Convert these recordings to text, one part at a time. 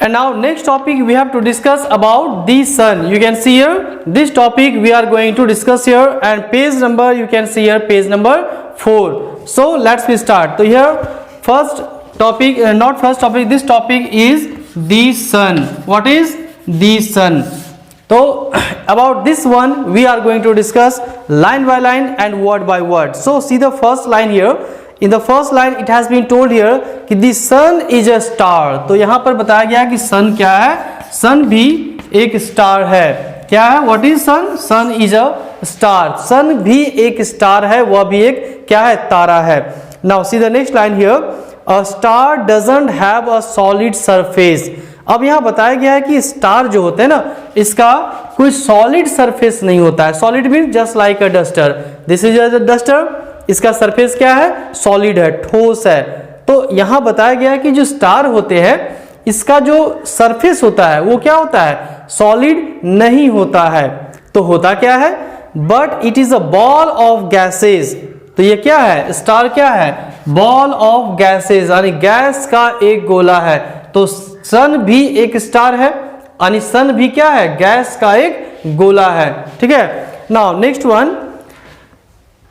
And now next topic we have to discuss about the sun. You can see here this topic we are going to discuss here, and page number you can see here, page number 4. So let's start. So here first topic, not first topic, this topic is the sun. What is the sun? So about this one we are going to discuss line by line and word by word. So see the first line here. In the first line it has been told here कि the sun is a star. तो यहाँ पर बताया गया कि sun क्या है? sun भी एक star है. क्या है? What is sun? sun is a star. sun भी एक star है, वह भी एक क्या है? तारा है. Now see the next line here. A star doesn't have a solid surface. अब यहाँ बताया गया है कि स्टार जो होते हैं ना, इसका कोई सॉलिड सरफेस नहीं होता है. Solid mean just like a duster. This is a duster. इसका सरफेस क्या है? सॉलिड है, ठोस है. तो यहाँ बताया गया है कि जो स्टार होते हैं इसका जो सरफेस होता है वो क्या होता है? सॉलिड नहीं होता है. तो होता क्या है? But it is a ball of gases. तो ये क्या है? स्टार क्या है? बॉल ऑफ गैसेस, यानी गैस का एक गोला है. तो सन भी एक स्टार है, यानी सन भी क्या है? गैस का एक गोला है. ठीक है. Now next one,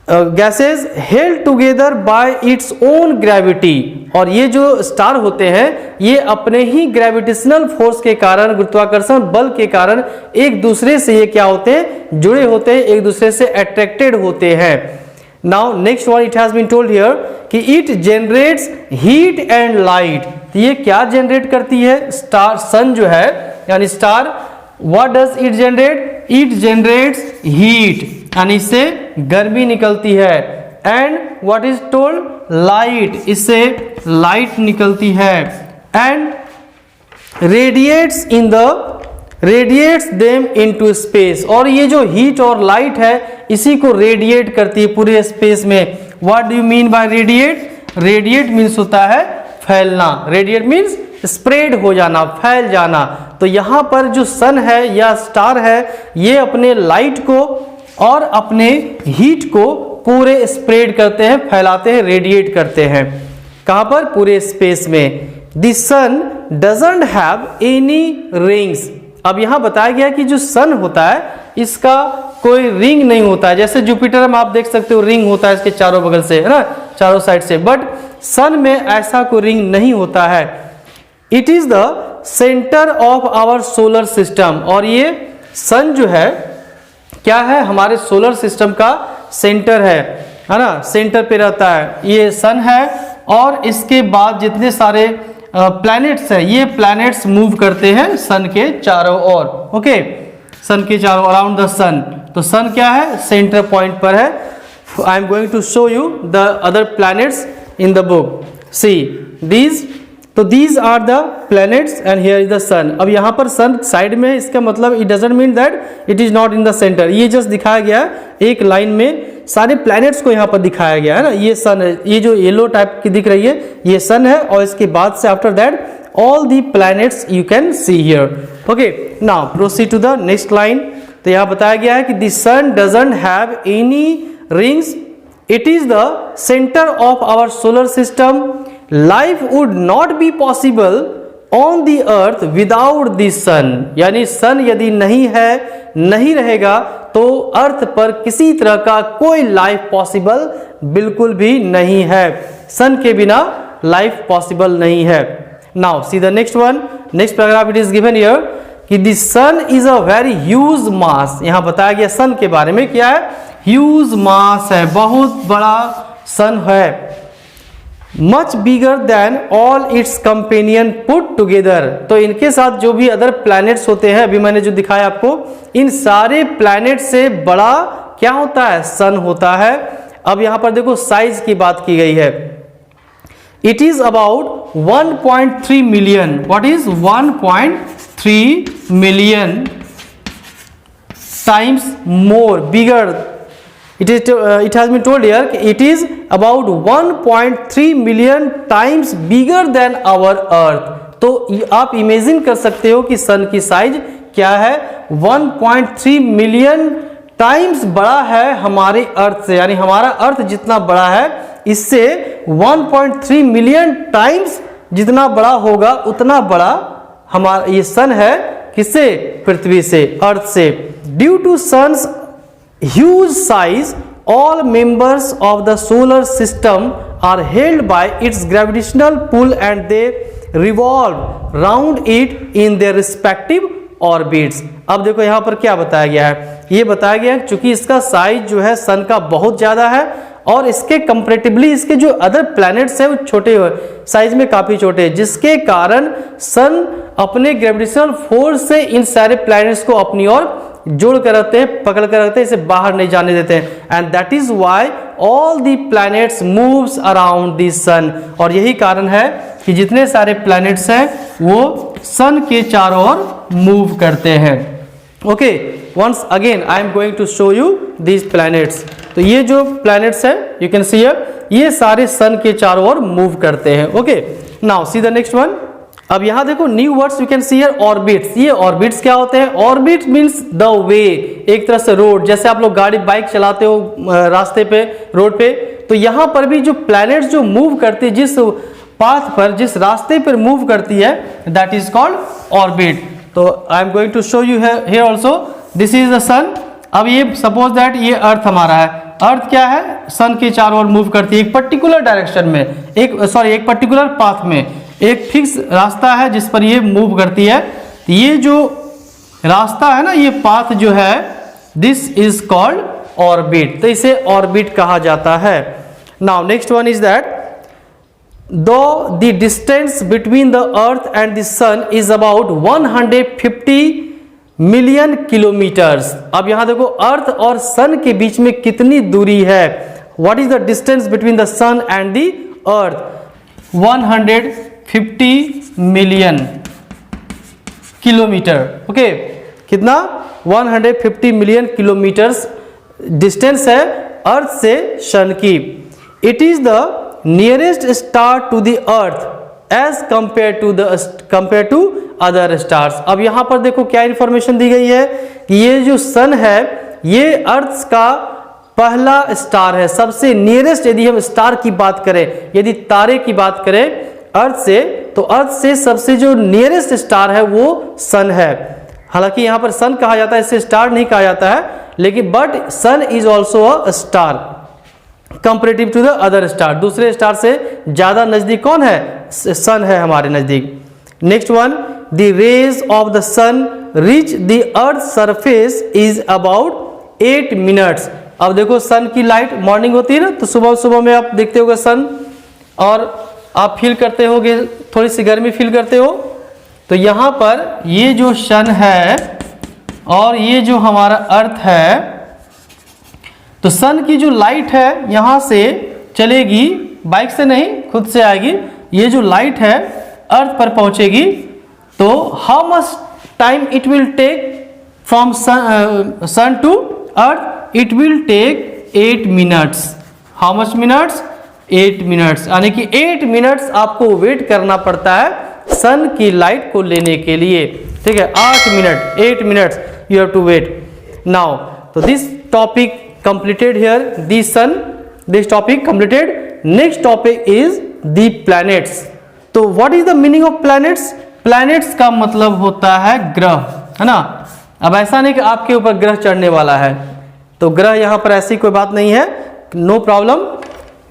gases held together by its own gravity. और ये जो स्टार होते हैं ये अपने ही ग्रेविटेशनल फोर्स के कारण, गुरुत्वाकर्षण बल के कारण एक दूसरे से ये क्या होते हैं? जुड़े होते हैं, एक दूसरे से अट्रैक्टेड होते हैं. Now next one, it has been told here कि it generates heat and light. तो ये क्या जनरेट करती है? स्टार, सन जो है यानी star, what does it generate? It generates heat, यानी इससे गर्मी निकलती है. And what is told? Light, इससे लाइट निकलती है. And radiates them into space. और ये जो हीट और लाइट है इसी को रेडिएट करती है पूरे स्पेस में. What do you mean by radiate? Radiate means होता है फैलना. रेडिएट मीन्स स्प्रेड हो जाना, फैल जाना. तो यहाँ पर जो सन है या स्टार है ये अपने लाइट को और अपने हीट को पूरे स्प्रेड करते हैं, फैलाते हैं, रेडिएट करते हैं. कहाँ पर? पूरे स्पेस में. The sun doesn't have any rings. अब यहाँ बताया गया कि जो सन होता है इसका कोई रिंग नहीं होता है. जैसे जुपिटर में आप देख सकते हो रिंग होता है इसके चारों बगल से, है ना, चारों साइड से. बट सन में ऐसा कोई रिंग नहीं होता है. It is the centre of our solar system. और ये सन जो है क्या है? हमारे सोलर सिस्टम का सेंटर है ना, सेंटर पे रहता है. ये सन है और इसके बाद जितने सारे प्लैनेट्स है ये प्लैनेट्स मूव करते हैं सन के चारों ओर. ओके, सन के चारों अराउंड द सन. तो सन क्या है? सेंटर पॉइंट पर है. I am going to show you the other planets in the book. See these. तो these are the planets and here is the sun. अब यहाँ पर सन साइड में है, इसका मतलब it doesn't mean that it is not in the centre. ये just दिखाया गया एक लाइन में, सारे प्लैनेट्स को यहाँ पर दिखाया गया है ना. ये सन है, ये जो येलो टाइप की दिख रही है ये सन है, और इसके बाद से after that all the planets you can see here. Okay, now proceed to the next line. तो यहाँ बताया गया है कि the sun doesn't have any rings. It is the centre of our solar system. Life would not be possible on the earth without the sun. यानी sun यदि नहीं है, नहीं रहेगा तो अर्थ पर किसी तरह का कोई लाइफ पॉसिबल बिल्कुल भी नहीं है. सन के बिना लाइफ पॉसिबल नहीं है. Now see the next one. Next paragraph it is given here कि the sun is a very huge mass. यहां बताया गया सन के बारे में क्या है? ह्यूज मास है, बहुत बड़ा सन है. Much bigger than all it's companion put together. तो इनके साथ जो भी अदर प्लैनेट्स होते हैं, अभी मैंने जो दिखाया आपको, इन सारे प्लैनेट से बड़ा क्या होता है? सन होता है. अब यहां पर देखो साइज की बात की गई है. It is about 1.3 million. What is 1.3 million times more bigger. It has been told here it is about 1.3 million times bigger than our earth. तो आप इमेजिन कर सकते हो कि सन की साइज क्या है? 1.3 मिलियन टाइम्स बड़ा है हमारे अर्थ से. यानी हमारा अर्थ जितना बड़ा है इससे 1.3 मिलियन टाइम्स जितना बड़ा होगा उतना बड़ा हमारा ये सन है किससे, पृथ्वी से, अर्थ से। Due to sun's huge size all members of the solar system are held by its gravitational pull and they revolve round it in their respective orbits। अब देखो यहाँ पर क्या बताया गया है, ये बताया गया है चूंकि इसका साइज जो है सन का बहुत ज़्यादा है और इसके कंपैरेटिवली इसके जो अदर प्लैनेट्स हैं वो छोटे साइज में काफ़ी छोटे हैं, जिसके कारण सन अपने ग्रेविटेशनल फोर्स से इन सारे प्लैनेट्स को अपनी ओर जोड़ कर रखते हैं, पकड़ कर रखते हैं, इसे बाहर नहीं जाने देते हैं। And that is why all the planets moves around the sun. और यही कारण है कि जितने सारे प्लैनेट्स हैं वो सन के चारों ओर मूव करते हैं। Okay, once again I am going to show you these planets. तो ये जो प्लैनेट्स है यू कैन सी हियर, ये सारे सन के चारों ओर मूव करते हैं। Okay, now see the next one. अब यहाँ देखो new words you can see here, orbits. ये ऑर्बिट्स क्या होते हैं? ऑर्बिट मींस द वे, एक तरह से रोड, जैसे आप लोग गाड़ी बाइक चलाते हो रास्ते पे, रोड पे, तो यहाँ पर भी जो प्लैनेट्स जो मूव करती है, जिस पाथ पर, जिस रास्ते पर मूव करती है, दैट इज कॉल्ड ऑर्बिट। तो I am going to show you here also, this is the sun. अब ये सपोज दैट ये अर्थ हमारा है, अर्थ क्या है, सन के चारों ओर मूव करती है एक पर्टिकुलर डायरेक्शन में, एक पर्टिकुलर पाथ में, एक फिक्स रास्ता है जिस पर ये मूव करती है। ये जो रास्ता है ना, ये पाथ जो है, दिस इज कॉल्ड ऑर्बिट, तो इसे ऑर्बिट कहा जाता है। Now next one is that though the distance between the earth and the sun is about 150 million kilometres. अब यहां देखो अर्थ और सन के बीच में कितनी दूरी है, what is the distance between the sun and the earth? 150 million kilometre. Okay, कितना? 150 मिलियन किलोमीटर्स डिस्टेंस है अर्थ से सन की। It is the nearest star to the earth as compare to other stars. अब यहां पर देखो क्या इंफॉर्मेशन दी गई है कि ये जो सन है ये अर्थ का पहला स्टार है, सबसे नियरेस्ट। यदि हम स्टार की बात करें, यदि तारे की बात करें अर्थ से, तो अर्थ से सबसे जो नियरेस्ट स्टार है वो सन है। हालांकि यहां पर सन कहा जाता है, इसे स्टार नहीं कहा जाता है, लेकिन but sun is also a star comparative to the other star. दूसरे स्टार से ज्यादा नजदीक कौन है? सन है हमारे नजदीक। Next one, the rays of the sun reach the earth surface is about 8 minutes. अब देखो सन की लाइट मॉर्निंग होती है ना, तो सुबह सुबह में आप देखते होगे सन, और आप फील करते होगे, थोड़ी सी गर्मी फील करते हो। तो यहाँ पर ये जो सन है और ये जो हमारा अर्थ है, तो सन की जो लाइट है यहाँ से चलेगी, बाइक से नहीं खुद से आएगी, ये जो लाइट है अर्थ पर पहुँचेगी। तो how much time it will take from sun to earth? It will take 8 minutes. How much minutes? 8 minutes, यानी कि 8 मिनट्स आपको वेट करना पड़ता है सन की लाइट को लेने के लिए। ठीक है, 8 minute, 8 minutes you have to wait. Now तो this topic completed here, the sun, this topic completed. Next topic is the planets. तो what is the meaning of planets? Planets का मतलब होता है ग्रह, है ना। अब ऐसा नहीं कि आपके ऊपर ग्रह चढ़ने वाला है, तो ग्रह यहाँ पर ऐसी कोई बात नहीं है, no problem.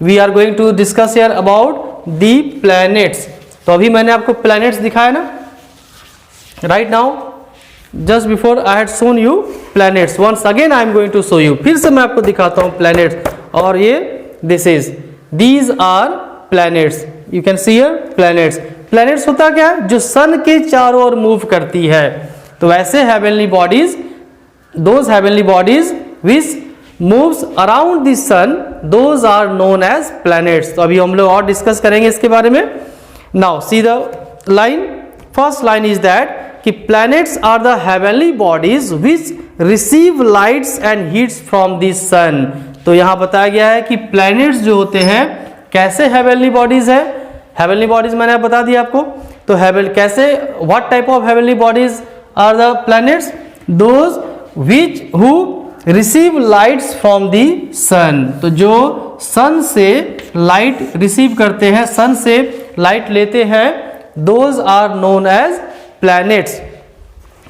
We are going to discuss here about the planets. तो अभी मैंने आपको प्लैनेट्स दिखाया ना, right now just before I had shown you planets, once again I am going to show you, फिर से मैं आपको दिखाता हूँ प्लैनेट्स। और ये this is, these are planets, you can see here planets. Planets होता क्या है? जो सन के चारों ओर मूव करती है। तो वैसे heavenly bodies, those heavenly bodies which moves around the sun, those are known as planets. तो अभी हम लोग और डिस्कस करेंगे इसके बारे में। Now see the line, first line is that कि planets are the heavenly bodies which receive lights and heats from the sun। तो यहाँ बताया गया है कि planets जो होते हैं कैसे heavenly bodies है। heavenly bodies मैंने बता दिया आपको। तो heaven कैसे, what type of heavenly bodies are the planets? Those which who receive lights from the sun। तो जो sun से लाइट रिसीव करते हैं, sun से लाइट लेते हैं, those are known as planets,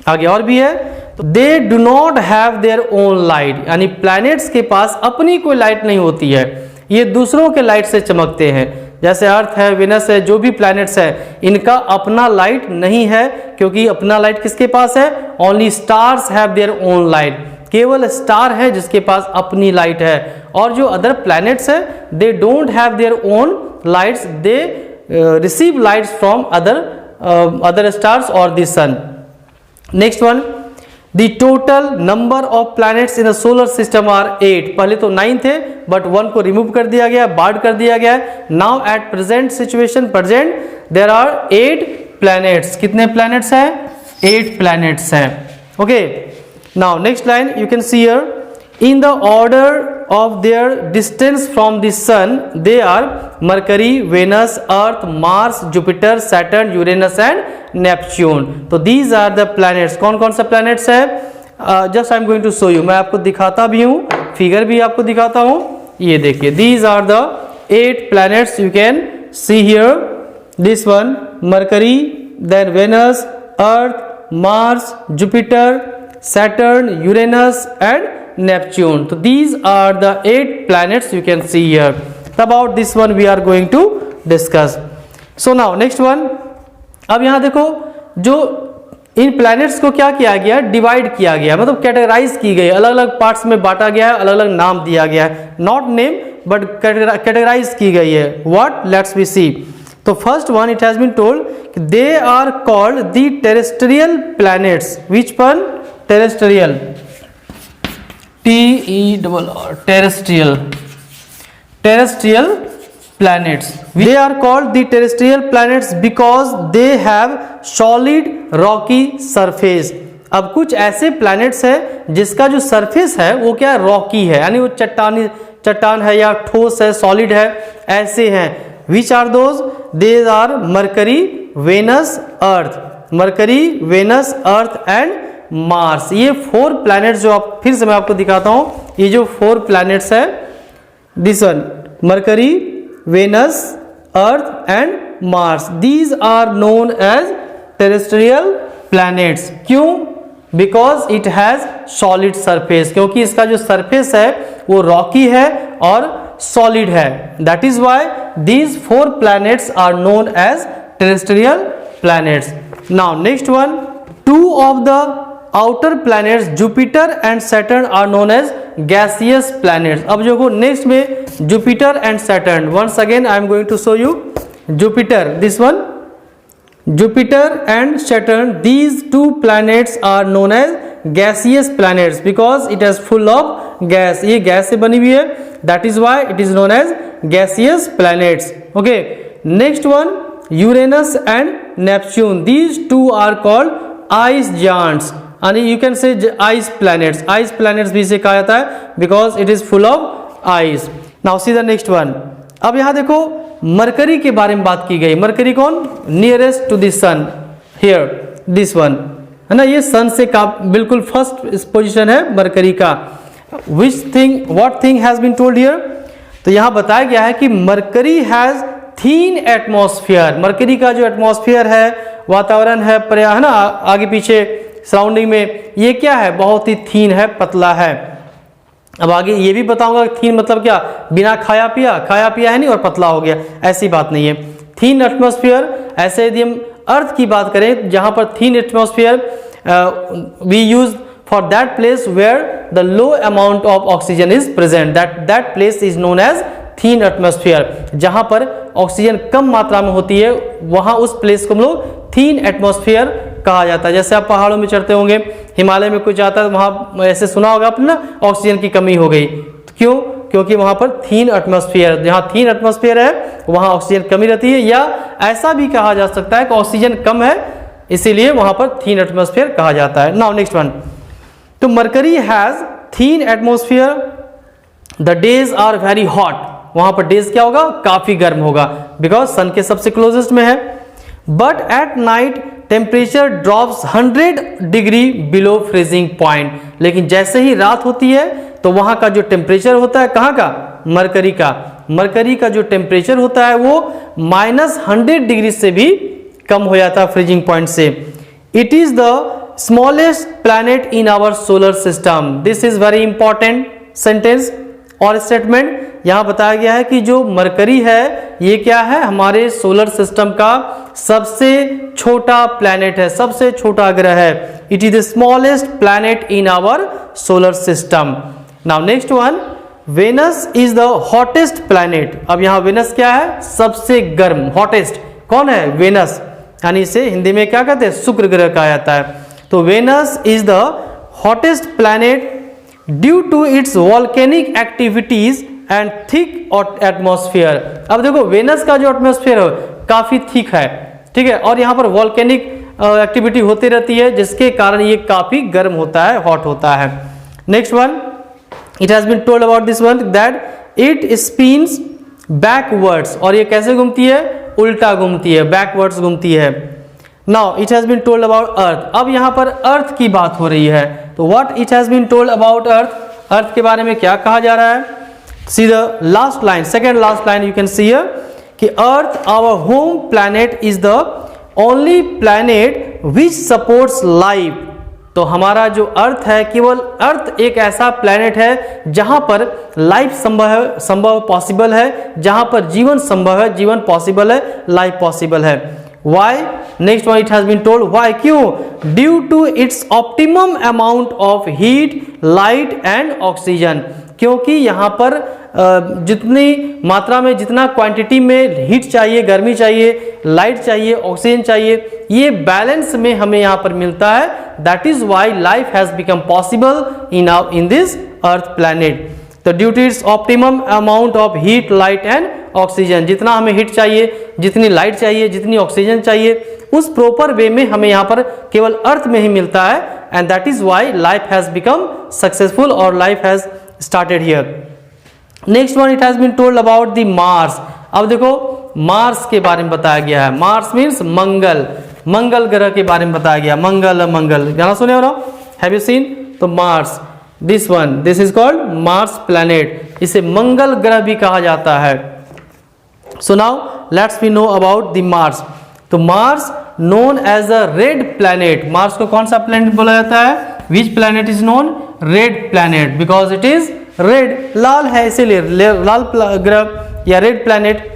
आगे और भी है, तो they do not have their own light, यानी प्लैनेट्स के पास अपनी कोई लाइट नहीं होती है, ये दूसरों के लाइट से चमकते हैं। जैसे अर्थ है, वेनस है, जो भी प्लैनेट्स है, इनका अपना लाइट नहीं है, क्योंकि अपना लाइट किसके पास है? Only stars have their own light, केवल स्टार है जिसके पास अपनी लाइट है, और जो अदर प्लैनेट्स है they don't have their own lights, they receive lights from other stars और the sun. Next one, the total number of planets in the solar system are 8। पहले तो 9 थे, बट 1 को रिमूव कर दिया गया, बार्ड कर दिया गया। Now at present situation, present there are 8 planets. कितने प्लैनेट्स हैं? 8 प्लैनेट्स हैं। Okay, now next line you can see here, in the order of their distance from the sun they are Mercury, Venus, Earth, Mars, Jupiter, Saturn, Uranus and Neptune. तो these are the planets. कौन कौन सा planets है? Just I am going to show you, मैं आपको दिखाता भी हूँ, फिगर भी आपको दिखाता हूँ। ये देखिए, these are the 8 planets you can see here, this one Mercury, then Venus, Earth, Mars, Jupiter, Saturn, Uranus and Neptune. तो these are the 8 planets you can see here. About this one we are going to discuss. So now next one, अब यहाँ देखो, जो इन planets को क्या किया गया? Divide किया गया, मतलब कैटेगराइज की गई, अलग अलग पार्ट्स में बांटा गया है, अलग अलग नाम दिया गया है, नॉट नेम बट कैटेगराइज की गई है। व्हाट? Let's we see. तो first one, it has been told they are called the terrestrial planets. Which one? Terrestrial, TERR, terrestrial, terrestrial planets. They are called the terrestrial planets because they have solid rocky surface. अब कुछ ऐसे planets हैं जिसका जो surface है वो क्या है? रॉकी है, यानी वो चट्टान है या ठोस है, सॉलिड है, ऐसे हैं। Which are those? They are Mercury, Venus, Earth. Mercury, Venus, earth and Mars. ये 4 प्लैनेट्स जो आप, फिर से मैं आपको दिखाता हूं, ये जो 4 प्लैनेट्स है, this one Mercury, Venus, earth and Mars, these are known as terrestrial planets. क्यों? Because it has solid surface, क्योंकि इसका जो सरफेस है वो रॉकी है और सॉलिड है। That is why these 4 planets are known as terrestrial planets. Now next one, 2 of the outer planets Jupiter and Saturn are known as gaseous planets. अब जो नेक्स्ट में Jupiter and Saturn, once again I am going to show you Jupiter, this one Jupiter and Saturn, these 2 planets are known as gaseous planets because it is full of gas. ये gas से बनी हुई है, that is why it is known as gaseous planets. Okay, next one Uranus and Neptune, these 2 are called ice giants, यानी you can say ice planets. Ice planets भी इसे कहा जाता है because it is full of ice. Now see the next one. अब यहां देखो, mercury के बारे में बात की गई। मरकरी कौन? Nearest to the sun, here this one, है ना, ये सन से का बिल्कुल फर्स्ट पोजीशन है मरकरी का। Which thing, what thing has been told here? तो यहां बताया गया है कि Mercury has thin atmosphere. Mercury का जो एटमॉस्फेयर है, वातावरण है ना, आगे पीछे सराउंडिंग में, ये क्या है? बहुत ही थीन है, पतला है। अब आगे ये भी बताऊंगा थीन मतलब क्या, बिना खाया पिया है नहीं और पतला हो गया, ऐसी बात नहीं है। थीन एटमॉस्फेयर, ऐसे यदि हम अर्थ की बात करें जहां पर thin atmosphere we use for that place where the low amount of oxygen is present, that place is known as thin atmosphere. जहां पर ऑक्सीजन कम मात्रा में होती है वहां उस प्लेस को हम लोग थीन एटमॉस्फेयर कहा जाता है। जैसे आप पहाड़ों में चढ़ते होंगे, हिमालय में कुछ जाता है, वहां ऐसे सुना होगा आपने ना, ऑक्सीजन की कमी हो गई। क्यों? क्योंकि वहां पर थीन एटमॉस्फेयर, जहां थीन एटमॉस्फेयर है वहां ऑक्सीजन कमी रहती है, या ऐसा भी कहा जा सकता है कि ऑक्सीजन कम है इसीलिए वहां पर थीन एटमॉस्फेयर कहा जाता है। नाउ नेक्स्ट वन, तो Mercury has thin atmosphere, the days are very hot, वहां पर डेज क्या होगा? काफी गर्म होगा, बिकॉज सन के सबसे क्लोजेस्ट में है। But at night temperature drops 100 degree below freezing point, लेकिन जैसे ही रात होती है तो वहां का जो टेम्परेचर होता है, कहाँ का? मरकरी का। मरकरी का जो टेम्परेचर होता है वो -100 डिग्री से भी कम हो जाता है फ्रीजिंग पॉइंट से। It is the smallest planet in our solar system. This is very important sentence और स्टेटमेंट। यहां बताया गया है कि जो मरकरी है ये क्या है, हमारे सोलर सिस्टम का सबसे छोटा प्लैनेट है, सबसे छोटा ग्रह है। It is the smallest planet in our solar system. Now next one, Venus is the hottest planet. अब यहां वेनस क्या है, सबसे गर्म, हॉटेस्ट कौन है, वेनस, यानी इसे हिंदी में क्या कहते हैं, शुक्र ग्रह कहा जाता है। तो Venus is the hottest planet due to its volcanic activities and thick atmosphere. अब देखो वेनस का जो एटमॉस्फेयर है काफी थिक है, ठीक है, और यहाँ पर वॉल्केनिक एक्टिविटी होती रहती है जिसके कारण ये काफी गर्म होता है, हॉट होता है। Next one, it has been told about this one that it spins backwards, और ये कैसे घूमती है, उल्टा घूमती है, बैकवर्ड्स घूमती है। Now it has been told about earth. अब यहाँ पर अर्थ की बात हो रही है, तो what it has been told about earth, earth के बारे में क्या कहा जा रहा है। See the last line, second last line you can see here कि earth our home planet is the only planet which supports life. तो हमारा जो अर्थ है, केवल अर्थ एक ऐसा प्लैनेट है जहां पर लाइफ संभव पॉसिबल है, जहां पर जीवन संभव है, जीवन पॉसिबल है, लाइफ पॉसिबल है। Why? Next one, it has been told why, क्यों, due to its optimum amount of heat, light and oxygen। क्योंकि यहाँ पर जितनी मात्रा में, जितना क्वांटिटी में हीट चाहिए, गर्मी चाहिए, लाइट चाहिए, ऑक्सीजन चाहिए, ये बैलेंस में हमें यहाँ पर मिलता है। That is why life has become possible in this earth planet. तो due to its optimum amount of heat, light and oxygen, जितना हमें हीट चाहिए, जितनी लाइट चाहिए, जितनी ऑक्सीजन चाहिए, उस प्रॉपर वे में हमें यहाँ पर केवल अर्थ में ही मिलता है। And that is why life has become successful और life has started here. Next one, it has been told about the Mars. अब देखो मार्स के बारे में बताया गया है। मार्स मीन्स मंगल, मंगल ग्रह के बारे में बताया गया। मंगल, मंगल गाना सुने हो ना, हैव यू सीन। तो Mars, this one, this is called Mars planet, इसे मंगल ग्रह भी कहा जाता है। So now let's we know about the Mars. तो Mars known as a red planet, Mars को कौन सा प्लैनेट बोला जाता है, which planet is known, red planet, because it is red, लाल है इसीलिए लाल ग्रह या रेड प्लैनेट।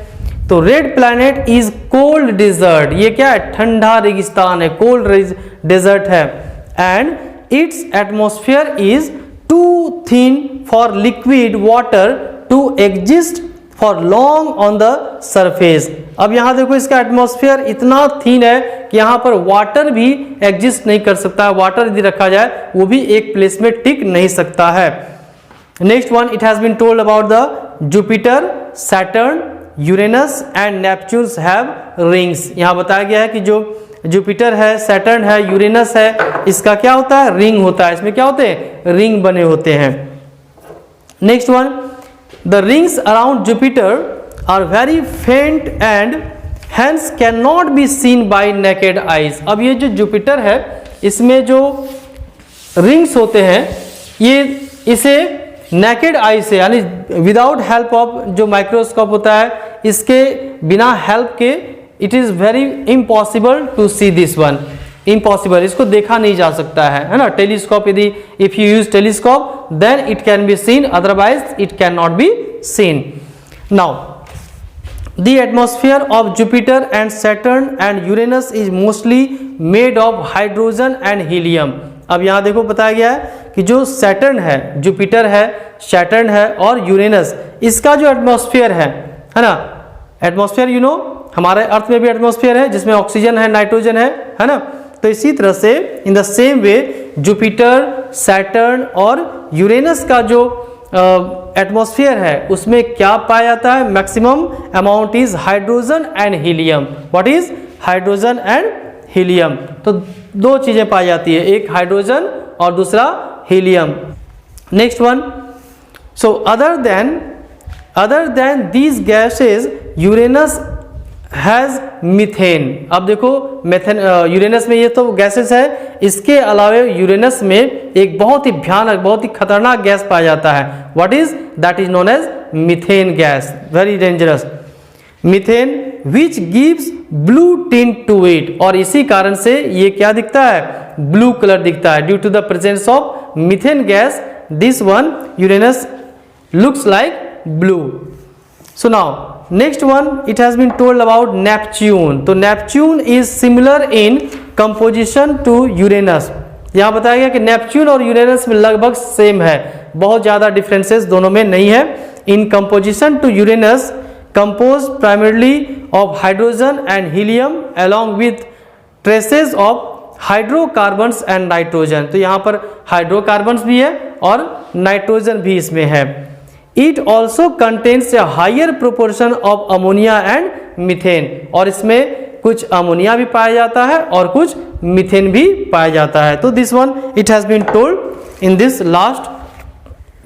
तो red planet is cold dessert, ये क्या है, ठंडा रेगिस्तान है, कोल्ड डेजर्ट है। And its atmosphere is too thin for liquid water to exist for long on the surface. अब यहां देखो इसका एटमॉस्फेयर इतना थिन है कि यहां पर वाटर भी एग्जिस्ट नहीं कर सकता है, वाटर यदि रखा जाए वो भी एक प्लेस में टिक नहीं सकता है। Next one, it has been told about the Jupiter, Saturn, Uranus and Neptune have rings. यहां बताया गया है कि जो जुपिटर है, सैटर्न है, यूरेनस है, इसका क्या होता है, रिंग होता है, इसमें क्या होते हैं, रिंग बने होते हैं। Next one, the rings around Jupiter are very faint and hence can not be seen by naked eyes. अब ये जो जुपिटर है इसमें जो रिंग्स होते हैं ये इसे नेकेड आई से, यानी विदाउट हेल्प ऑफ जो माइक्रोस्कोप होता है, इसके बिना हेल्प के it is very impossible to see this one, impossible, इसको देखा नहीं जा सकता है ना। टेलीस्कोप, यदि if you use telescope then it can be seen, otherwise it can not be seen. Now the atmosphere of Jupiter and Saturn and Uranus is mostly made of hydrogen and helium. अब यहाँ देखो बताया गया है कि जो Saturn है, Jupiter है, सैटर्न है और यूरेनस, इसका जो एटमॉस्फेयर है ना, एटमॉस्फेयर यू नो हमारे अर्थ में भी एटमॉस्फेयर है जिसमें ऑक्सीजन है, नाइट्रोजन है ना। तो इसी तरह से in the same way Jupiter, Saturn और यूरेनस का जो एटमॉस्फेयर है उसमें क्या पाया जाता है, maximum amount is hydrogen and helium. What is hydrogen and helium? तो दो चीजें पाई जाती है, एक हाइड्रोजन और दूसरा helium. Next one, so other than these gases Uranus has methane. अब देखो मेथेन, यूरेनस में ये तो गैसेस है, इसके अलावा यूरेनस में एक बहुत ही भयानक, बहुत ही खतरनाक गैस पाया जाता है। What is that? Is known as methane gas, very dangerous. Methane which gives blue tint to it, और इसी कारण से ये क्या दिखता है, ब्लू कलर दिखता है। Due to the presence of methane gas this one Uranus looks like blue. So now next one, it has been told about Neptune. तो Neptune is similar in composition to Uranus. यहाँ बताया गया कि Neptune और Uranus में लगभग same है, बहुत ज़्यादा डिफरेंसेस दोनों में नहीं है। In composition to Uranus compose primarily of hydrogen and helium along with traces of hydrocarbons and nitrogen. तो यहाँ पर हाइड्रोकार्बन्स भी है और नाइट्रोजन भी इसमें है। It also contains a higher proportion of ammonia and methane, और इसमें कुछ अमोनिया भी पाया जाता है और कुछ मीथेन भी पाया जाता है। तो this one it has been told in this last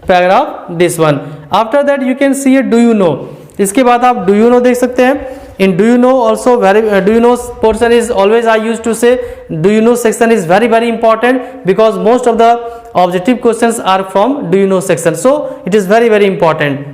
paragraph, this one. After that you can see a do you know, इसके बाद आप डू यू नो देख सकते हैं। In do you know also do you know portion is always I use to say do you know section is very very important because most of the objective questions are from do you know section, so it is very very important.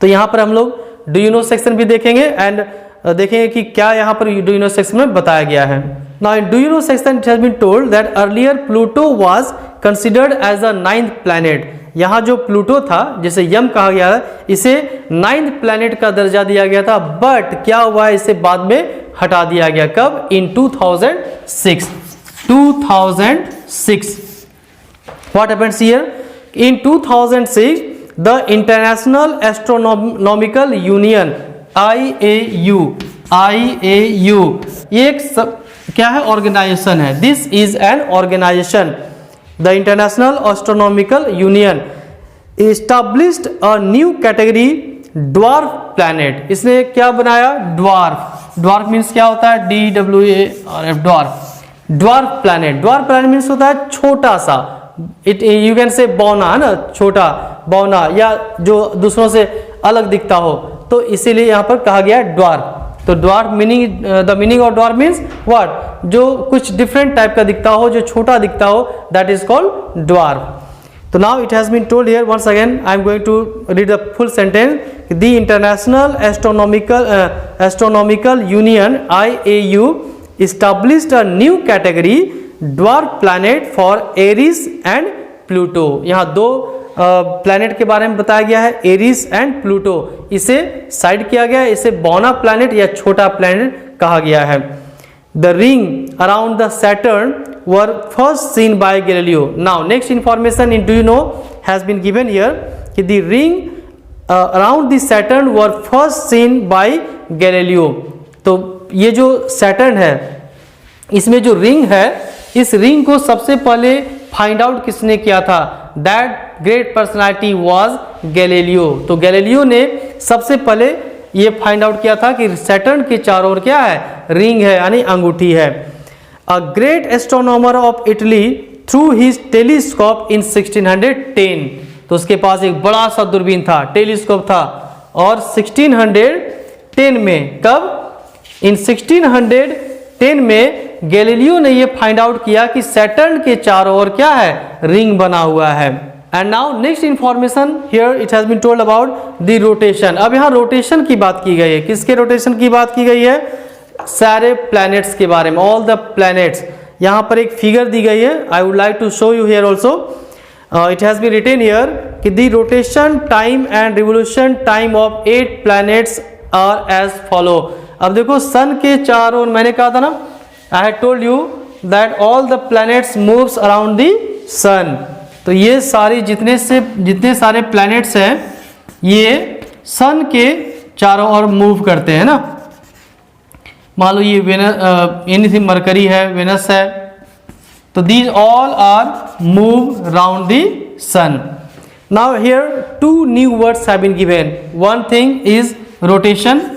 तो यहाँ पर हम लोग do you know section भी देखेंगे and देखेंगे कि क्या यहाँ पर डू यू नो सेक्शन में बताया गया है। Now in do you know section it has been told that earlier Pluto was considered as the 9th planet. यहाँ जो प्लूटो था जिसे यम कहा गया है, इसे 9th प्लैनेट का दर्जा दिया गया था, बट क्या हुआ है, इसे बाद में हटा दिया गया। कब? इन 2006। 2006 what happens here? In 2006 the International Astronomical Union IAU ये एक क्या है, ऑर्गेनाइजेशन है। This is an organisation, the International Astronomical Union established a new category dwarf planet. इसने क्या बनाया? ड्वार्फ। ड्वार्फ मीन्स क्या होता है? DWARF, dwarf. Dwarf planet, dwarf planet means होता है छोटा सा। इट यू कैन से बौना है ना, छोटा बौना, या जो दूसरों से अलग दिखता हो, तो इसीलिए यहाँ पर कहा गया ड्वार्फ। तो dwarf meaning, the meaning of dwarf means what, जो कुछ डिफरेंट टाइप का दिखता हो, जो छोटा दिखता हो, दैट इज कॉल्ड ड्वार्फ। तो now it has been told here once again, I am going to read the full sentence. The International Astronomical Union IAU established a new category dwarf planet for Eris and Pluto। यहाँ दो planet के बारे में बताया गया है, Eris and Pluto. इसे side किया गया है, इसे बौना प्लैनेट या छोटा प्लैनेट कहा गया है। The ring around the Saturn were first seen by Galileo. Now next information in do you know has been given here कि the ring around the Saturn were first seen by Galileo. तो ये जो Saturn है, इसमें जो ring है, इस ring को सबसे पहले फाइंड आउट किसने किया था? That great personality was Galileo. तो गैलीलियो ने सबसे पहले ये फाइंड आउट किया था कि सैटर्न के चारों ओर क्या है? रिंग है, यानी अंगूठी है। A great astronomer of Italy through his telescope in 1610। तो उसके पास एक बड़ा सा दूरबीन था, टेलीस्कोप था, और 1610 में, कब? इन 1610 में गैलीलियो ने ये फाइंड आउट किया कि सैटर्न के चारों ओर क्या है? रिंग बना हुआ है। And now next information here it has been told about the rotation. अब यहाँ रोटेशन की बात की गई है। किसके रोटेशन की बात की गई है? सारे प्लैनेट्स के बारे में, ऑल द प्लैनेट्स। यहाँ पर एक फिगर दी गई है, I would like to show you here also. It has been written here कि the rotation time and revolution time of 8 planets are as follow. अब देखो, सन के चारों, मैंने कहा था ना, I had told you that all the planets moves around the sun। तो ये सारी जितने सारे प्लैनेट्स हैं, ये सन के चारों ओर मूव करते हैं ना। मान लो ये एनीथिंग मरकरी है, वेनस है, तो these all are move around the sun। Now here two new words have been given। One thing is rotation,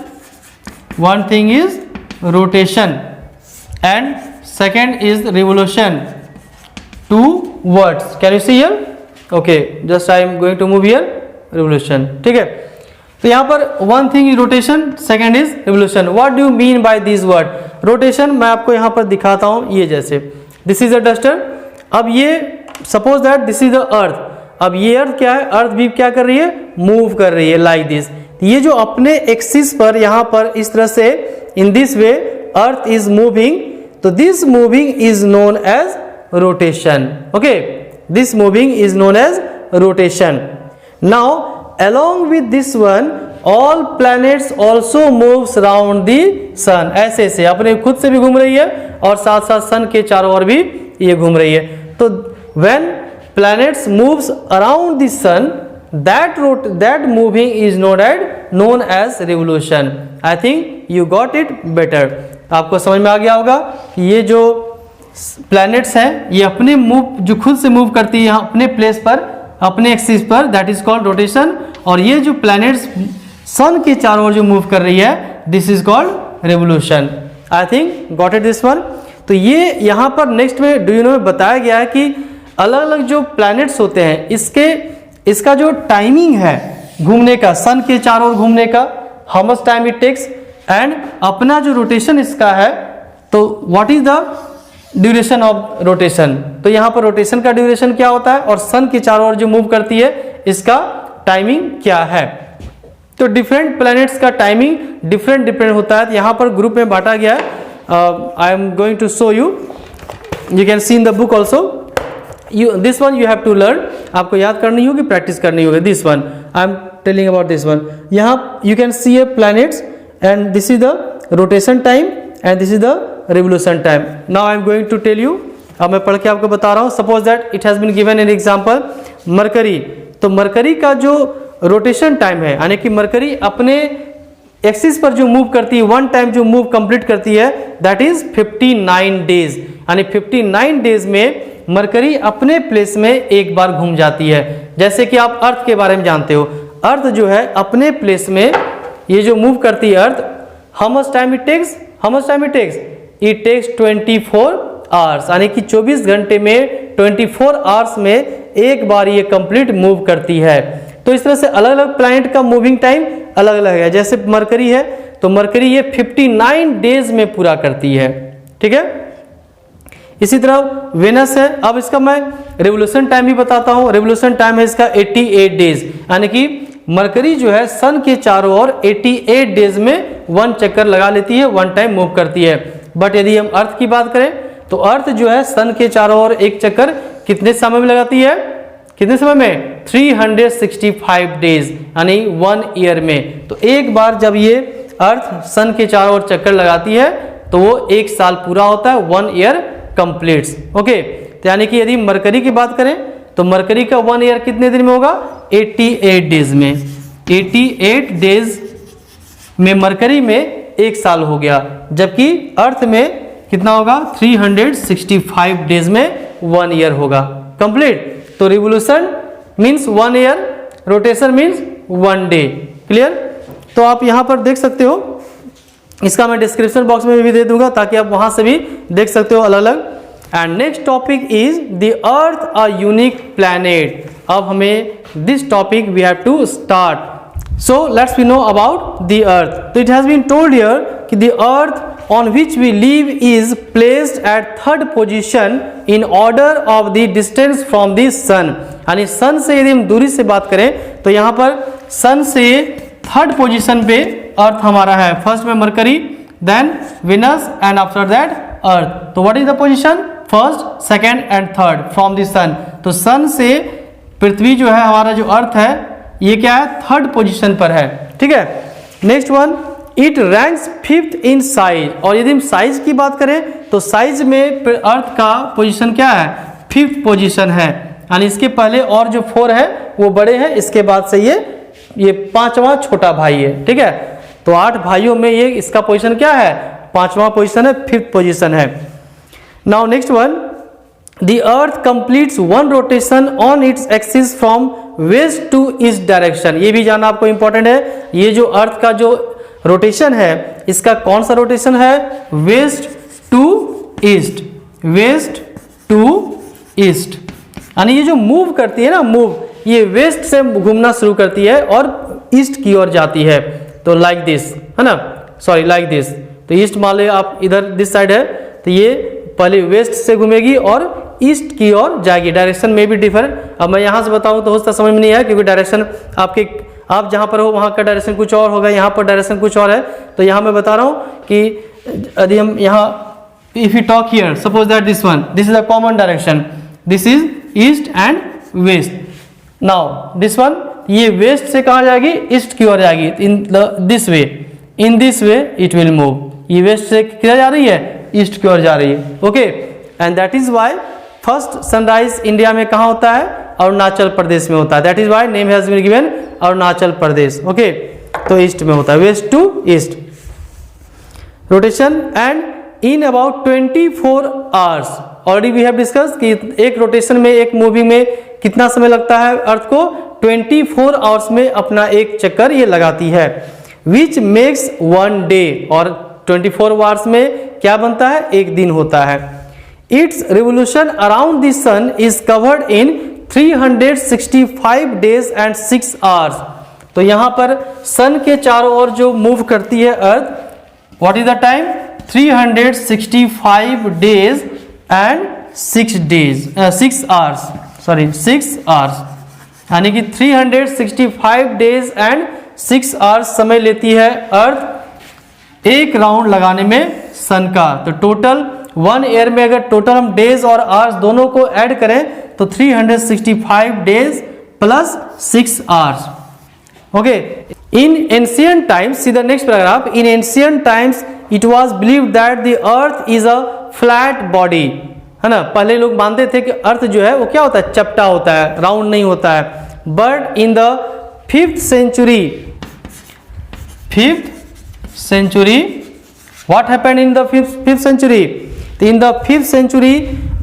one thing is rotation, and second is revolution। Two words, can you see here? Okay, just I am going to move here, revolution। ठीक है, तो यहाँ पर one thing is rotation, second is revolution। What do you mean by these word? rotation मैं आपको यहाँ पर दिखाता हूँ, ये जैसे this is a duster। अब ये suppose that this is the earth। अब ये अर्थ क्या है? अर्थ भी क्या कर रही है? मूव कर रही है, like this। ये जो अपने एक्सिस पर यहाँ पर इस तरह से in this way earth is moving, तो this moving is known as rotation. Okay, this moving is known as rotation. Now along with this one all planets also moves around the sun. ऐसे से अपने खुद से भी घूम रही है और साथ साथ सन के चारों ओर भी ये घूम रही है. तो when planets moves around the sun, that moving is known as revolution. I think you got it better. आपको समझ में आ गया होगा कि ये जो प्लैनेट्स हैं ये अपने मूव जो खुद से मूव करती है यहाँ अपने प्लेस पर, अपने एक्सिस पर, दैट इज कॉल्ड रोटेशन. और ये जो प्लैनेट्स सन के चारों ओर जो मूव कर रही है, this is called revolution. I think got it this one. तो ये यहाँ पर नेक्स्ट में डू यू नो में बताया गया है कि अलग अलग जो प्लैनेट्स होते हैं इसका जो टाइमिंग है घूमने का, सन के चारों ओर घूमने का, how much time it takes, and अपना जो रोटेशन इसका है, तो what is the duration of rotation. तो यहाँ पर रोटेशन का ड्यूरेशन क्या होता है और सन के चारों ओर जो मूव करती है इसका टाइमिंग क्या है. तो डिफरेंट प्लैनेट्स का टाइमिंग डिफरेंट होता है. यहाँ पर ग्रुप में बांटा गया है. I am going to show you can see in the book also. This one you have to learn. आपको याद करनी होगी, प्रैक्टिस करनी होगी. This one I am telling about this one. यहाँ you can see a planets and this is the rotation time and this is the revolution time. Now I am going to tell you. अब मैं पढ़ के आपको बता रहा हूँ. Suppose that it has been given an example Mercury. तो Mercury का जो रोटेशन टाइम है, यानी कि मरकरी अपने एक्सिस पर जो मूव करती है, वन टाइम जो मूव कंप्लीट करती है, दैट इज 59 डेज. यानी 59 डेज में मरकरी अपने प्लेस में एक बार घूम जाती है. जैसे कि आप अर्थ के बारे में जानते हो, अर्थ जो है अपने प्लेस में ये जो मूव करती है earth, how much time it takes, it takes 24 hours. यानी कि 24 घंटे में 24 आवर्स में एक बार ये कंप्लीट मूव करती है. तो इस तरह से अलग अलग प्लैनेट का मूविंग टाइम अलग अलग है. जैसे मरकरी है तो मरकरी ये 59 डेज में पूरा करती है. ठीक है. इसी तरह वेनस है. अब इसका मैं रेवोल्यूशन टाइम भी बताता हूँ. रेवोल्यूशन टाइम है इसका 88 डेज. यानी कि मरकरी जो है सन के चारों ओर 88 डेज में वन चक्कर लगा लेती है, वन टाइम मूव करती है. बट यदि हम अर्थ की बात करें तो अर्थ जो है सन के चारों ओर एक चक्कर कितने समय में लगाती है, कितने समय में, 365 डेज, यानी 1 ईयर में. तो एक बार जब ये अर्थ सन के चारों ओर चक्कर लगाती है तो वो एक साल पूरा होता है, 1 ईयर कंप्लीट्स. ओके. तो यानी कि यदि मरकरी की बात करें तो मरकरी का 1 ईयर कितने दिन में होगा, 88 डेज में. 88 डेज में मरकरी में एक साल हो गया, जबकि अर्थ में कितना होगा, 365 डेज में 1 ईयर होगा कंप्लीट. तो revolution means 1 year, rotation means 1 day. Clear. तो आप यहाँ पर देख सकते हो, इसका मैं डिस्क्रिप्शन बॉक्स में भी दे दूंगा ताकि आप वहां से भी देख सकते हो अलग अलग. And next topic is the earth a unique planet. अब हमें this topic we have to start. So let's we know about the earth. So it has been told here कि the earth on which we live is placed at 3rd position in order of the distance from the sun. यानी सन से यदि हम दूरी से बात करें तो यहाँ पर सन से 3rd पोजीशन पे अर्थ हमारा है. फर्स्ट में Mercury, then Venus and after that earth. तो what is the position, first, second and third from the sun. तो सन से पृथ्वी जो है हमारा जो अर्थ है ये क्या है, 3rd पोजीशन पर है. ठीक है. Next one, it ranks 5th in size. और यदि हम साइज की बात करें तो साइज में अर्थ का पोजीशन क्या है, 5th पोजीशन है. यानी इसके पहले और जो 4 है वो बड़े हैं, इसके बाद से ये 5वां छोटा भाई है. ठीक है. तो 8 भाइयों में ये इसका पोजीशन क्या है, 5वां पोजीशन है, 5th पोजीशन है. Now next one, The earth completes one rotation on its axis from west to east direction. ये भी जानना आपको इंपॉर्टेंट है. ये जो अर्थ का जो रोटेशन है इसका कौन सा रोटेशन है, west to east, west to east. यानी ये जो मूव करती है ना, मूव, ये वेस्ट से घूमना शुरू करती है और ईस्ट की ओर जाती है. तो लाइक दिस है ना, सॉरी लाइक दिस. तो ईस्ट मान लो आप इधर दिस साइड है तो ये पहले वेस्ट से घूमेगी और ईस्ट की ओर जाएगी. डायरेक्शन में भी डिफर. अब मैं यहाँ से बताऊँ तो हो सकता समझ में नहीं आया क्योंकि डायरेक्शन आपके आप जहाँ पर हो वहाँ का डायरेक्शन कुछ और होगा, यहाँ पर डायरेक्शन कुछ और है। तो यहाँ मैं बता रहा हूँ कि यदि हम यहाँ if you talk here, suppose that this one, this is a common direction, this is east and west. Now this one, ये वेस्ट से कहाँ जाएगी, ईस्ट की ओर जाएगी, in this way, in this way it will move. ये west से किधर जा रही है, ईस्ट की ओर जा रही है। Okay, and that is why first sunrise India में कहाँ होता है, अरुणाचल प्रदेश में होता है। That is why name has been given Arunachal Pradesh. Okay, तो ईस्ट में होता है, west to east. Rotation and in about 24 hours, already we have discuss कि एक रोटेशन में, एक मूविंग में कितना समय लगता है अर्थ को, 24 आवर्स में अपना एक चक्कर ये लगाती है। विच मेक्स 1 डे, और 24 आवर्स में क्या बनता है, एक दिन होता है। Its revolution around the sun is covered in 365 days and 6 hours. तो यहां पर सन के चारों ओर जो मूव करती है earth, what is the time, 365 days and 6 hours, sorry 6 hours, यानी कि 365 डेज एंड 6 आवर्स समय लेती है अर्थ एक राउंड लगाने में सन का। तो टोटल 1 ईयर में अगर टोटल हम डेज और आवर्स दोनों को ऐड करें तो 365 days plus 6 hours. Okay, in ancient times, C the next paragraph, in ancient times it was believed that the earth is a flat body, है ना। पहले लोग मानते थे कि अर्थ जो है वो क्या होता है, चपटा होता है, राउंड नहीं होता है। But in the 5th century, what happened in the 5th century? In the 5th century,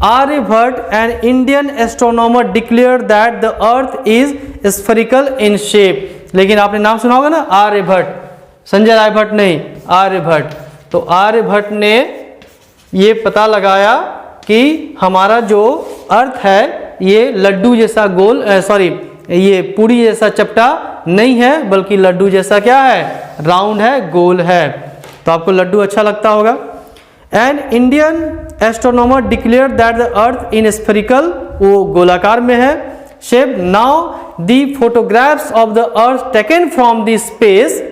Aryabhat, an Indian astronomer, declared that the earth is spherical in shape. लेकिन आपने नाम सुना होगा ना, आर्यभट्ट, संजय रायभट्ट नहीं, आर्यभट्ट। तो आर्यभट्ट ने ये पता लगाया कि हमारा जो अर्थ है ये लड्डू जैसा गोल, सॉरी ये पूरी जैसा चपटा नहीं है, बल्कि लड्डू जैसा क्या है, राउंड है, गोल है। तो आपको लड्डू अच्छा लगता होगा। N Indian astronomer declare that the earth in spherical, वो गोलाकार में है, shape. Now the photographs of the earth taken from the space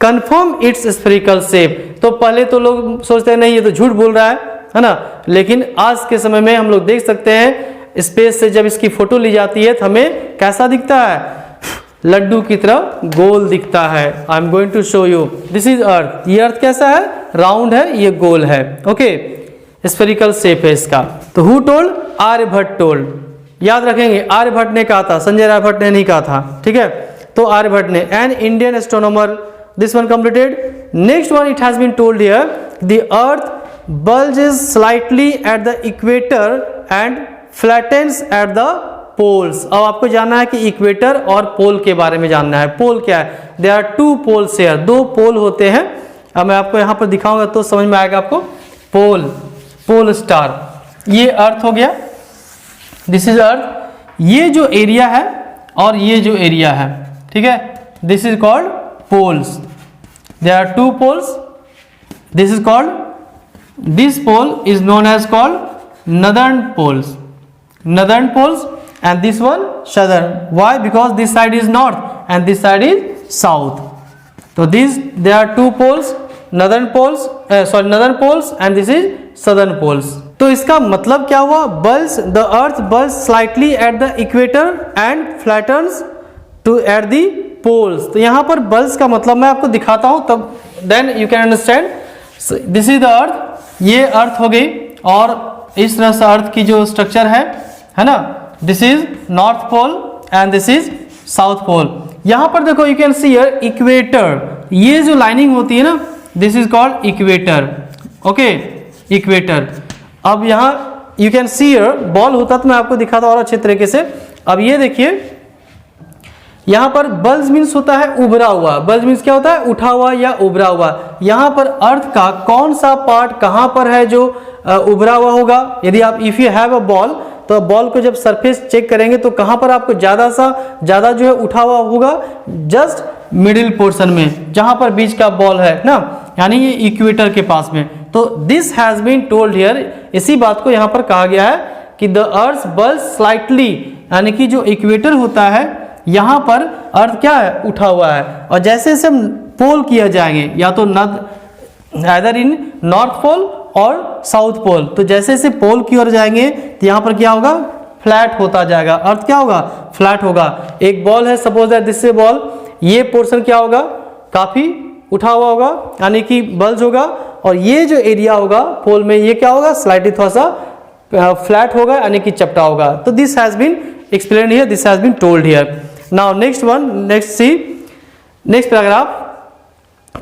confirm it's spherical shape. तो पहले तो लोग सोचते हैं नहीं ये तो झूठ बोल रहा है ना, लेकिन आज के समय में हम लोग देख सकते हैं स्पेस से जब इसकी फोटो ली जाती है तो हमें कैसा दिखता है, लड्डू की तरह गोल दिखता है। I am going to show you, this is earth. ये अर्थ कैसा है, राउंड है, ये गोल है। ओके, स्फेरिकल शेप है इसका। तो हु टोल्ड, आर्यभट्ट टोल्ड। याद रखेंगे आर्यभट्ट ने कहा था, संजय रायभट्ट ने नहीं कहा था, ठीक है। तो आर्यभट्ट ने, an Indian astronomer, this one completed. Next one, it has been told here, the earth bulges slightly at the equator and flattens at the poles। अब आपको जानना है कि इक्वेटर और पोल के बारे में जानना है। पोल क्या है, there are 2 poles here, 2 पोल होते हैं। अब मैं आपको यहाँ पर दिखाऊंगा तो समझ में आएगा आपको। पोल, पोल स्टार, ये अर्थ हो गया, दिस इज अर्थ। ये जो एरिया है और ये जो एरिया है, ठीक है, this is called poles. there are 2 poles, this is called, this pole is known as called northern poles, and this one southern. Why? Because this side is north and this side is south. So there are 2 poles, northern poles and this is southern poles. तो इसका मतलब क्या हुआ, bulges, the earth bulges slightly at the equator and flattens to at the poles। तो यहाँ पर bulges का मतलब मैं आपको दिखाता हूँ, तब then you can understand। This is the अर्थ, ये अर्थ हो गई, और इस तरह से अर्थ की जो स्ट्रक्चर है ना, this is north pole and this is south pole. यहां पर देखो, you can see here equator, ये जो लाइनिंग होती है ना, this is called equator. Okay, equator. अब यहां you can see here, ball होता तो मैं आपको दिखाता और अच्छे तरीके से। अब ये देखिए, यहां पर बल्ज मीन्स होता है उभरा हुआ, बल्ज मीन्स क्या होता है, उठा हुआ या उभरा हुआ। यहां पर अर्थ का कौन सा पार्ट कहां पर है जो उभरा हुआ होगा। यदि आप if you have a ball, तो बॉल को जब सरफेस चेक करेंगे तो कहां पर आपको ज्यादा जो है उठा हुआ होगा, जस्ट मिडिल पोर्शन में, जहां पर बीच का बॉल है ना, यानी ये इक्वेटर के पास में। तो this has been told here, इसी बात को यहां पर कहा गया है कि द अर्थ बल्ज स्लाइटली, यानी कि जो इक्वेटर होता है यहाँ पर अर्थ क्या है, उठा हुआ है। और जैसे जैसे हम पोल किए जाएंगे, या तो आइदर इन नॉर्थ पोल और साउथ पोल, तो जैसे जैसे पोल की ओर जाएंगे तो यहाँ पर क्या होगा, फ्लैट होता जाएगा। अर्थ क्या होगा, फ्लैट होगा। एक बॉल है, suppose that this is ball, ये पोर्शन क्या होगा, काफी उठा हुआ होगा, यानी कि बल्ज होगा। और ये जो एरिया होगा पोल में, ये क्या होगा, स्लाइटली थोड़ा सा फ्लैट होगा, यानी कि चपटा होगा। तो this has been explained here, this has been told here. Now next one, next see, next paragraph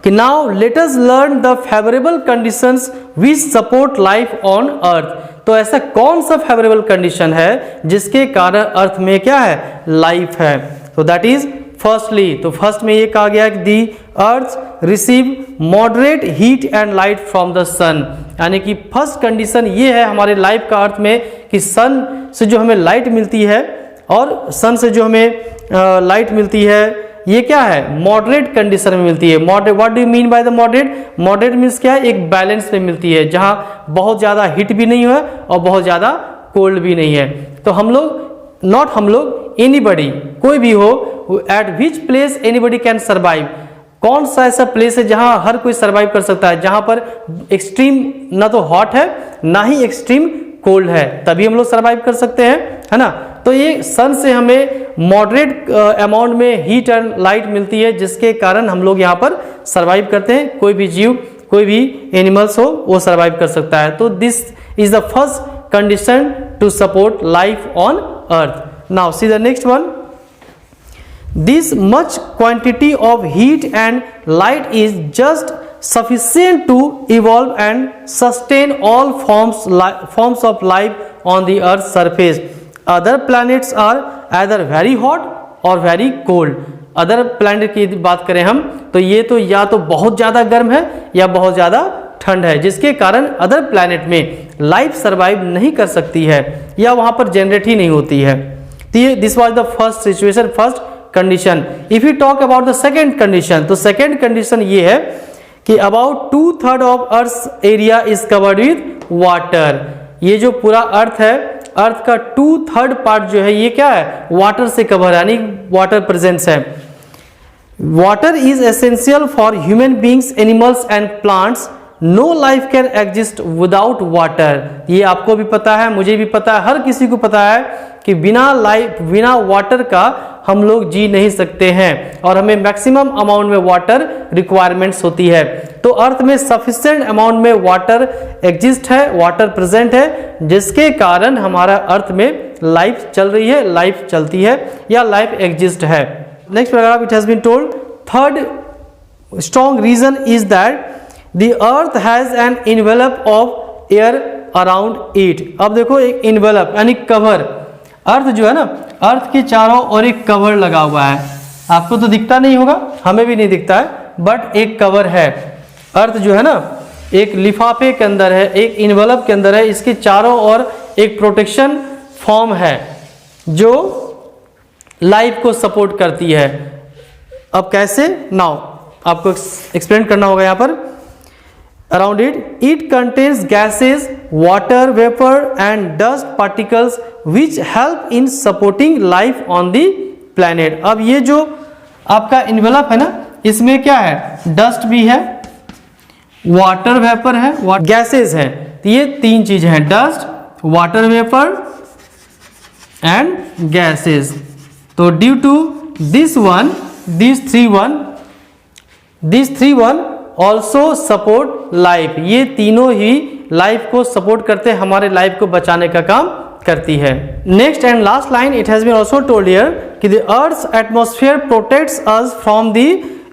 कि now let us learn the favourable conditions which support life on earth. तो ऐसा कौन सा फेवरेबल कंडीशन है जिसके कारण अर्थ में क्या है, लाइफ है। तो दैट इज फर्स्टली, तो फर्स्ट में ये कहा गया कि the earth receive moderate heat and light from the sun, यानी कि फर्स्ट कंडीशन ये है हमारे लाइफ का अर्थ में कि सन से जो हमें लाइट मिलती है और सन से जो हमें लाइट मिलती है, ये क्या है, मॉडरेट कंडीशन में मिलती है। Moderate, what do you mean by the moderate? Moderate means क्या है, एक बैलेंस में मिलती है, जहां बहुत ज्यादा हीट भी नहीं है और बहुत ज्यादा कोल्ड भी नहीं है। तो हम लोग, नॉट हम लोग, एनीबडी, कोई भी हो, eight which place anybody can survive, कौन सा ऐसा प्लेस है जहां हर कोई सर्वाइव कर सकता है, जहां पर एक्सट्रीम ना तो हॉट है ना ही एक्सट्रीम कोल्ड है, तभी हम लोग सर्वाइव कर सकते हैं, है ना। तो ये सन से हमें मॉडरेट अमाउंट में हीट एंड लाइट मिलती है, जिसके कारण हम लोग यहाँ पर सर्वाइव करते हैं। कोई भी जीव, कोई भी एनिमल्स हो, वो सर्वाइव कर सकता है। तो this is the first condition to support life on earth. Now see the next one, this much quantity of heat and light is just sufficient to evolve and sustain all forms of life on the earth's surface. Other planets are either very hot or very cold. Other planet की बात करें हम, तो ये तो या तो बहुत ज़्यादा गर्म है या बहुत ज़्यादा ठंड है, जिसके कारण अदर प्लैनेट में लाइफ सर्वाइव नहीं कर सकती है या वहाँ पर जनरेट ही नहीं होती है। तो ये this was the first situation, first condition. If you talk about the second condition, तो सेकेंड कंडीशन ये है कि about 2/3 of earth area is covered with water. ये जो पूरा अर्थ है, अर्थ का 2/3 पार्ट जो है, ये क्या है, वाटर से कवर है, यानी वाटर प्रेजेंस है। Water is essential for human beings, animals and plants. No life can exist without water. ये आपको भी पता है, मुझे भी पता है, हर किसी को पता है कि बिना वाटर का हम लोग जी नहीं सकते हैं, और हमें मैक्सिमम अमाउंट में वाटर रिक्वायरमेंट्स होती है। तो अर्थ में सफिशिएंट अमाउंट में वाटर एग्जिस्ट है, वाटर प्रेजेंट है, जिसके कारण हमारा अर्थ में लाइफ चल रही है, लाइफ चलती है या लाइफ एग्जिस्ट है। Next paragraph, it has been told, third strong reason is that the earth has an envelope of air around it. अब देखो, एक इन्वेलप यानी कवर, अर्थ जो है ना, अर्थ के चारों ओर एक कवर लगा हुआ है। आपको तो दिखता नहीं होगा, हमें भी नहीं दिखता है, बट एक कवर है। अर्थ जो है ना, एक लिफाफे के अंदर है, एक इन्वेलप के अंदर है, इसके चारों ओर एक प्रोटेक्शन फॉर्म है जो लाइफ को सपोर्ट करती है। अब कैसे, नाउ आपको एक्सप्लेन करना होगा यहाँ पर। Around it contains gases, water vapor and dust particles which help in supporting life on the planet. अब ये जो आपका इन्वेलप है ना, इसमें क्या है, डस्ट भी है, वाटर वेपर है, गैसेस है। तो ये तीन चीजें हैं, dust, water vapour and gases. तो due to this one, these three one also support life. ये तीनों ही लाइफ को सपोर्ट करते हैं, हमारे लाइफ को बचाने का काम करती है। Next and last line, it has been also told here कि the earth's atmosphere protects us from the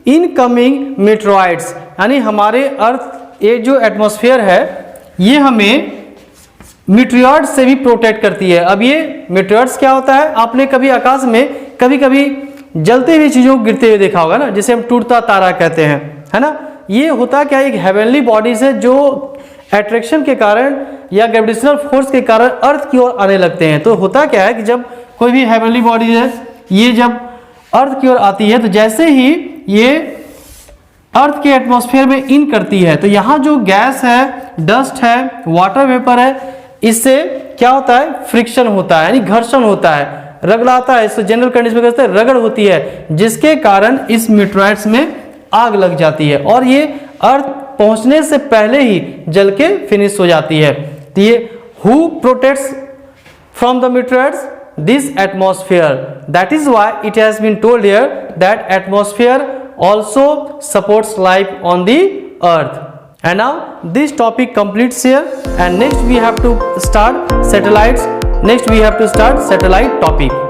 incoming meteoroids, यानी हमारे अर्थ, ये जो एटमॉस्फेयर है, ये हमें मेटेरॉइड्स से भी प्रोटेक्ट करती है। अब ये मेटेरॉइड्स क्या होता है, आपने कभी आकाश में कभी कभी जलते हुए चीजों को गिरते हुए देखा होगा ना, जिसे हम टूटता तारा कहते हैं, है ना। ये होता क्या, एक हेवनली बॉडीज है जो अट्रैक्शन के कारण या ग्रेविटेशनल फोर्स के कारण अर्थ की ओर आने लगते हैं। तो होता क्या है कि जब कोई भी हेवनली बॉडी है, ये जब अर्थ की ओर आती है, तो जैसे ही ये अर्थ के एटमॉस्फेयर में इन करती है, तो यहाँ जो गैस है, डस्ट है, वाटर वेपर है, इससे क्या होता है, फ्रिक्शन होता है, यानी घर्षण होता है। रगड़ाता है, इस जनरल कंडीशन में कहते हैं रगड़ होती है, जिसके कारण इस मीटरॉइड्स में आग लग जाती है और ये अर्थ पहुंचने से पहले ही जल के फिनिश हो जाती है। तो ये who protects from the meteoroids? This atmosphere. That is why it has been told here that atmosphere also supports life on the earth. And now this topic completes here, and next we have to start satellites. Next we have to start satellite topic.